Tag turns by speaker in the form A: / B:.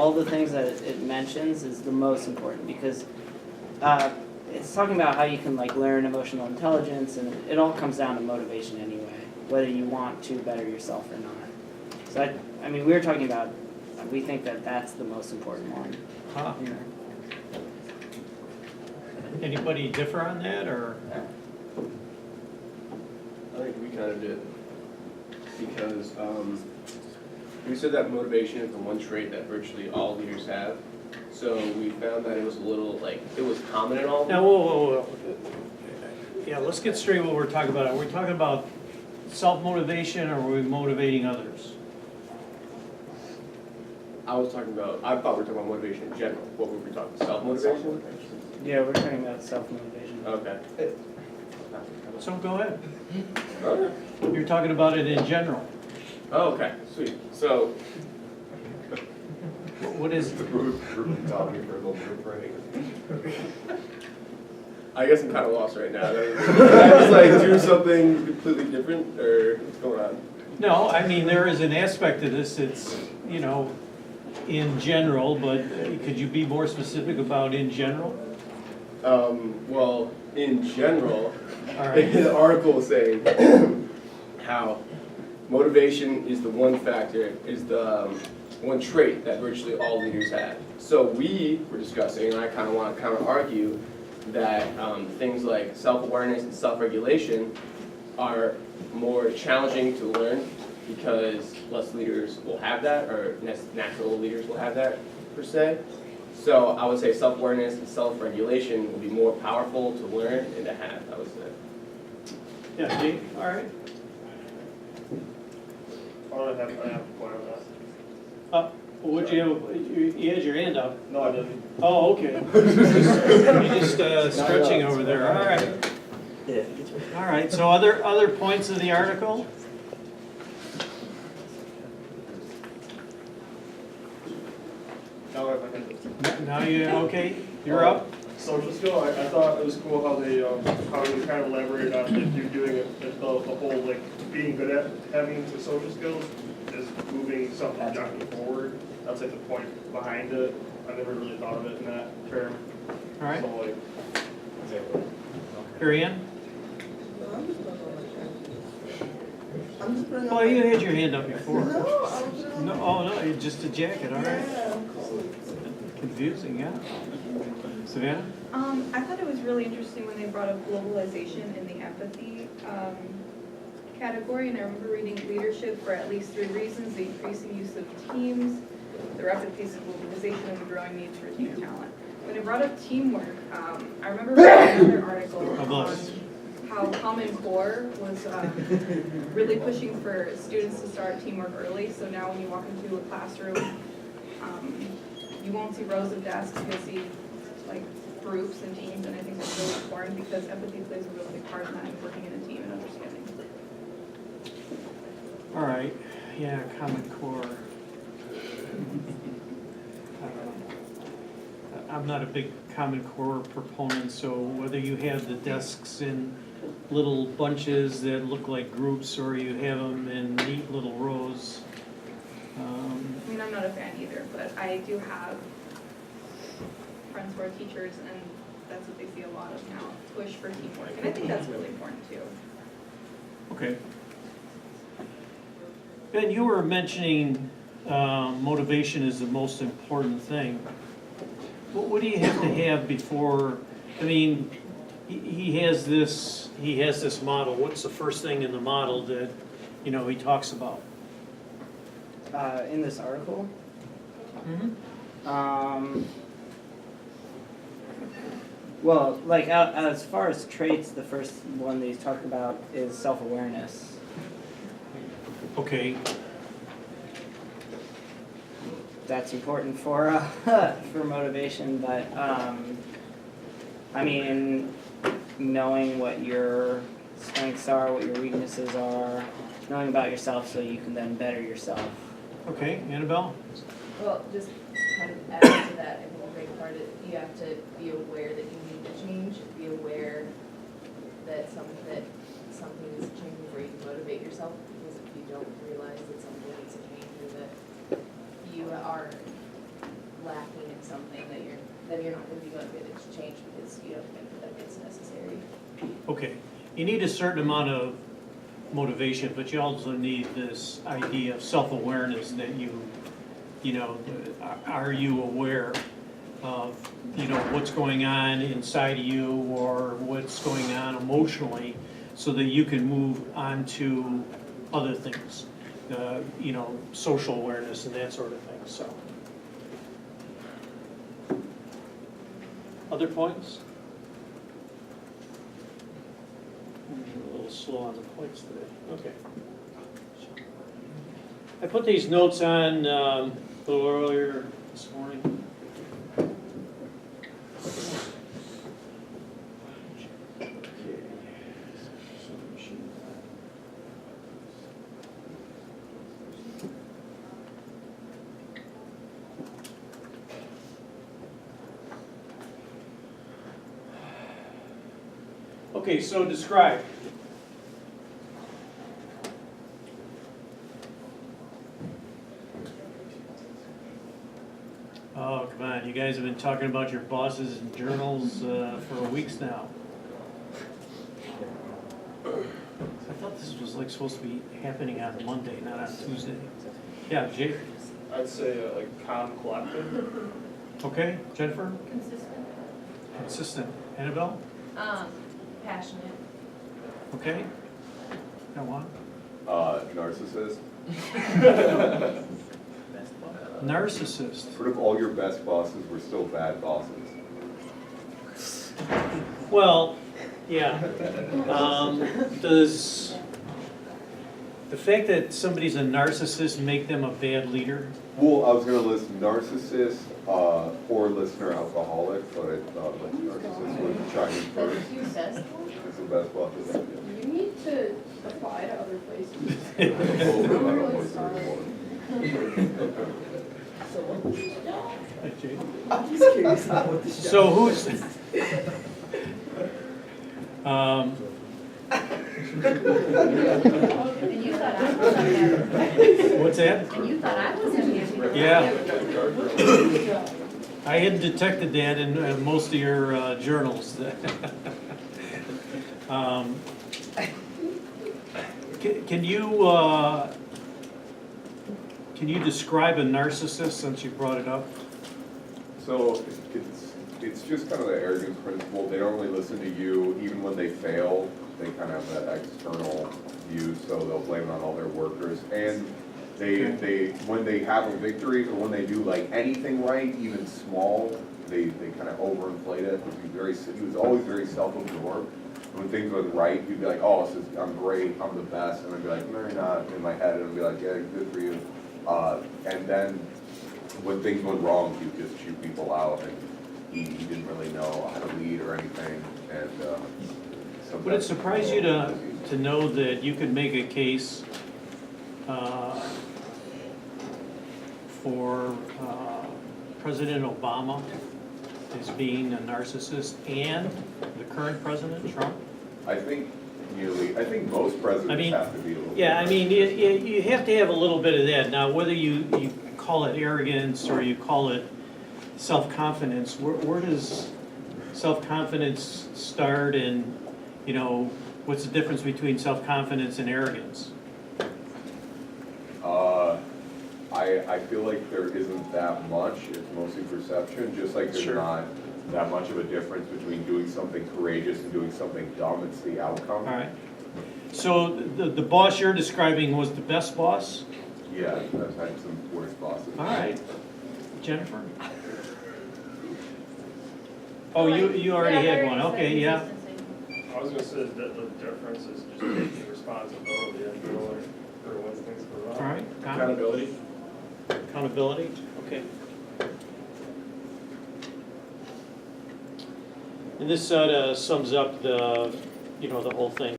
A: all the things that it mentions is the most important, because it's talking about how you can like learn emotional intelligence, and it all comes down to motivation anyway, whether you want to better yourself or not. So I mean, we were talking about, we think that that's the most important one.
B: Huh.
A: You know?
B: Anybody differ on that, or?
C: I think we kind of did, because we said that motivation is the one trait that virtually all leaders have. So we found that it was a little, like, it was common in all of them.
B: Now, whoa. Yeah, let's get straight what we're talking about. Are we talking about self-motivation, or are we motivating others?
C: I thought we were talking about motivation in general. What were we talking about? Self-motivation?
A: Yeah, we're talking about self-motivation.
C: Okay.
B: So go ahead.
C: Okay.
B: You're talking about it in general.
C: Oh, okay, sweet. So,
B: What is,
C: I guess I'm kind of lost right now. Did I just like do something completely different, or what's going on?
B: no, I mean, there is an aspect to this, it's, you know, in general, but could you be more specific about in general?
C: Well, in general,
B: All right.
C: the article was saying how motivation is the one factor, is the one trait that virtually all leaders have. So we were discussing, and I kind of want to counter-argue, that things like self-awareness and self-regulation are more challenging to learn because less leaders will have that, or natural leaders will have that, per se. So I would say self-awareness and self-regulation will be more powerful to learn and to have, I would say.
B: Yeah, Jake, all right.
D: I have a point on that.
B: What'd you have, you had your hand up.
D: No, I didn't.
B: Oh, okay. You're just stretching over there, all right.
A: Yeah.
B: All right, so other points of the article?
D: Now I have my hand up.
B: Now you, okay, you're up?
D: Social skill, I thought it was cool how they, how you kind of elaborated on if you're doing it, the whole, like, being good at having the social skills is moving something jockey forward. That's like the point behind it. I never really thought of it in that term.
B: All right,
D: So like,
B: Ariane?
E: I'm just putting
B: Well, you had your hand up before.
E: No, I was putting
B: No, oh, no, you're just a jacket, all right.
E: Yeah.
B: Confusing, yeah. Savannah?
F: I thought it was really interesting when they brought up globalization in the empathy category, and I remember reading leadership for at least 3 reasons: the increasing use of teams, the rapid pace of globalization, and the growing need to retain talent. When they brought up teamwork, I remember reading another article on how Common Core was really pushing for students to start teamwork early. So now when you walk into a classroom, you won't see rows of desks, you'll see like groups and teams, and I think that's really important because empathy plays a really big part in that, and working in a team and understanding.
B: All right, yeah, Common Core. I'm not a big Common Core proponent, so whether you have the desks in little bunches that look like groups or you have them in neat little rows.
F: I mean, I'm not a fan either, but I do have friends who are teachers, and that's what they see a lot of now, push for teamwork, and I think that's really important too.
B: Okay. Ben, you were mentioning motivation is the most important thing. What do you have to have before, I mean, he has this model. What's the first thing in the model that, you know, he talks about?
A: In this article,
B: Mm-hmm.
A: well, like as far as traits, the first one that he's talked about is self-awareness.
B: Okay,
A: That's important for for motivation, but I mean, knowing what your strengths are, what your weaknesses are, knowing about yourself so you can then better yourself.
B: okay, Annabelle?
G: Well, just kind of adding to that, I think a big part of it, you have to be aware that you need to change, be aware that something is changing before you can motivate yourself, because if you don't realize that something needs to change or that you are then you're not gonna be motivated to change because you don't think that it's necessary.
B: Okay, you need a certain amount of motivation, but you also need this idea of self-awareness that you know, are you aware of, you know, what's going on inside of you or what's going on emotionally so that you can move on to other things, you know, social awareness and that sort of thing, so. Other points? A little slow on the points today, okay. I put these notes on a little earlier this morning. Okay, so describe. Oh, come on, you guys have been talking about your bosses and journals for weeks now. I thought this was like supposed to be happening on Monday, not on Tuesday. Yeah, Jake,
D: I'd say like calm, collected.
B: okay, Jennifer,
G: Consistent.
B: consistent, Annabelle,
G: Passionate.
B: okay? Got one?
H: Narcissist.
B: Narcissist.
H: What if all your best bosses were still bad bosses?
B: Well, yeah. Does the fact that somebody's a narcissist make them a bad leader?
H: Well, I was gonna list narcissist, poor listener, alcoholic, but I thought like narcissist would chime in
G: That's
H: first.
G: your best one?
H: It's the best boss I've ever had.
I: You need to apply to other places.
H: Oh, I don't
I: really
H: want
I: sorry.
H: to
E: I'm just curious about what this.
B: So who's,
G: And you thought I was on there.
B: what's that?
G: And you thought I was in here.
B: Yeah. I hadn't detected that in most of your journals. Can you describe a narcissist since you brought it up?
H: So it's just kind of the arrogance principle. They don't really listen to you, even when they fail. They kind of have that external view, so they'll blame it on all their workers. And they when they have a victory or when they do like anything right, even small, they kind of overinflate it. He was always very self-absorbed. When things went right, he'd be like, "Oh, I'm great, I'm the best," and I'd be like, "No, you're not." In my head, and I'd be like, "Yeah, good for you." And then when things went wrong, he would just shoot people out, and he didn't really know how to lead or anything. And
B: Would it surprise you to know that you could make a case for President Obama as being a narcissist and the current president, Trump?
H: I think most presidents have to be a little.
B: Yeah, I mean, you have to have a little bit of that. Now, whether you call it arrogance or you call it self-confidence, where does self-confidence start, and, you know, what's the difference between self-confidence and arrogance?
H: I feel like there isn't that much. It's mostly perception, just like there's
B: Sure.
H: not that much of a difference between doing something courageous and doing something dumb. It's the outcome.
B: All right. So the boss you're describing was the best boss?
H: Yeah, I've had some worse bosses.
B: All right. Jennifer? Oh, you already had one, okay, yeah.
D: I was gonna say that the difference is just taking responsibility and doing for when things go wrong.
B: All right.
C: Accountability.
B: Accountability, okay. And this sort of sums up the whole thing.